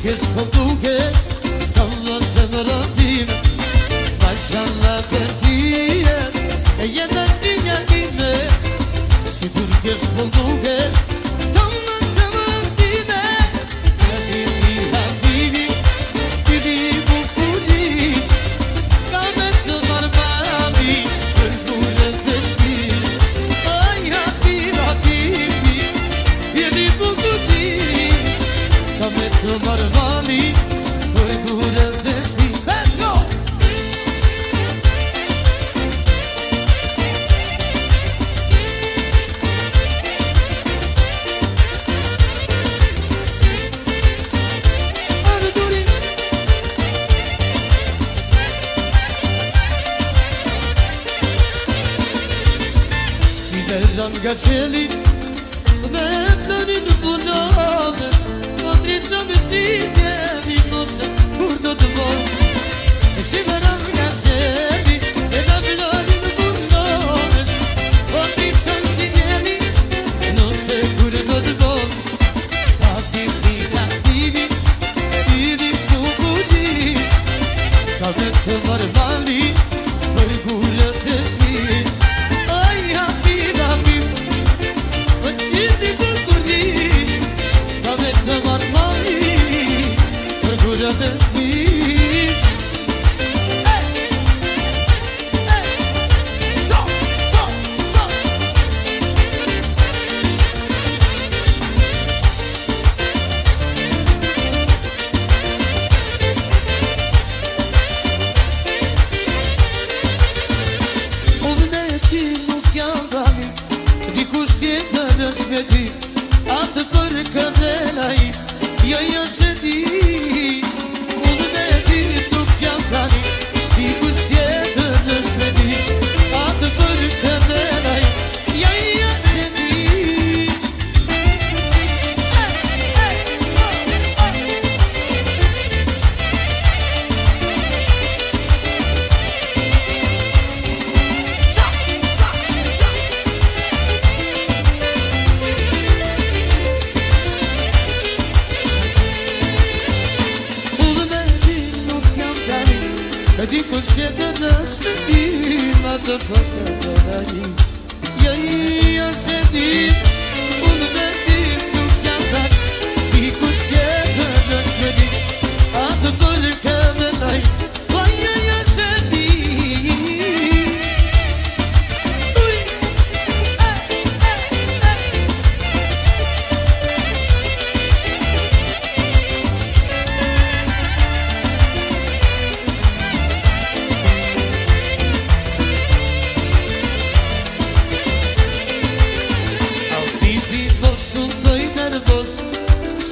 dukesh, po dukesh, kam në zemra time, Maşallah terkiye, yeter dünya ime, si dukesh, po dukesh, kam në zemra time, Habibi, habibi, bibi bu polis, kamet të marmami, kërkullën të shpis, ay habibi, habibi, bibi bu polis, kamet të marmami, kërkullën të shpis. Let's go! Nga qeli me plëni në punonës Patrica me zidje mi mose kur do të mos E si me rëm nga qeli me plëni në punonës Patrica me zidje mi mose kur do të mos Habibi, habibi, bibi bu polis Ka me të marmali për gullët të shmis Atë për këndelaj, jo se di Unë me ti nuk jam tani, dikush tjetër nëse di Atë për këndelaj, jo se di Dikush tjetër nëse di Atë për këndelaj, jo se di Unë me ti nuk jam tani, dikush tjetër nëse di Atë për këndelaj, jo se di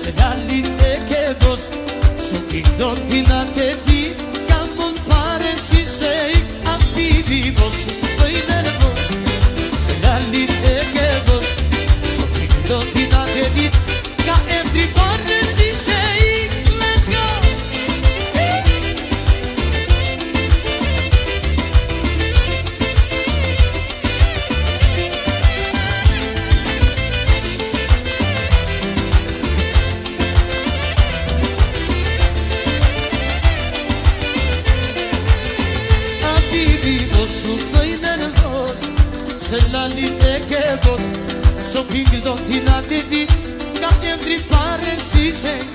Se dalin e ke dos So i don tina te di Kam mon pare si se ik Habibi bos Doj nervos Se dalin e ke dos So i don tina te di Ka entri pare si se ik Let's go! Se lalin e ke bos So pingë do t'ina te di Ka entri pare si se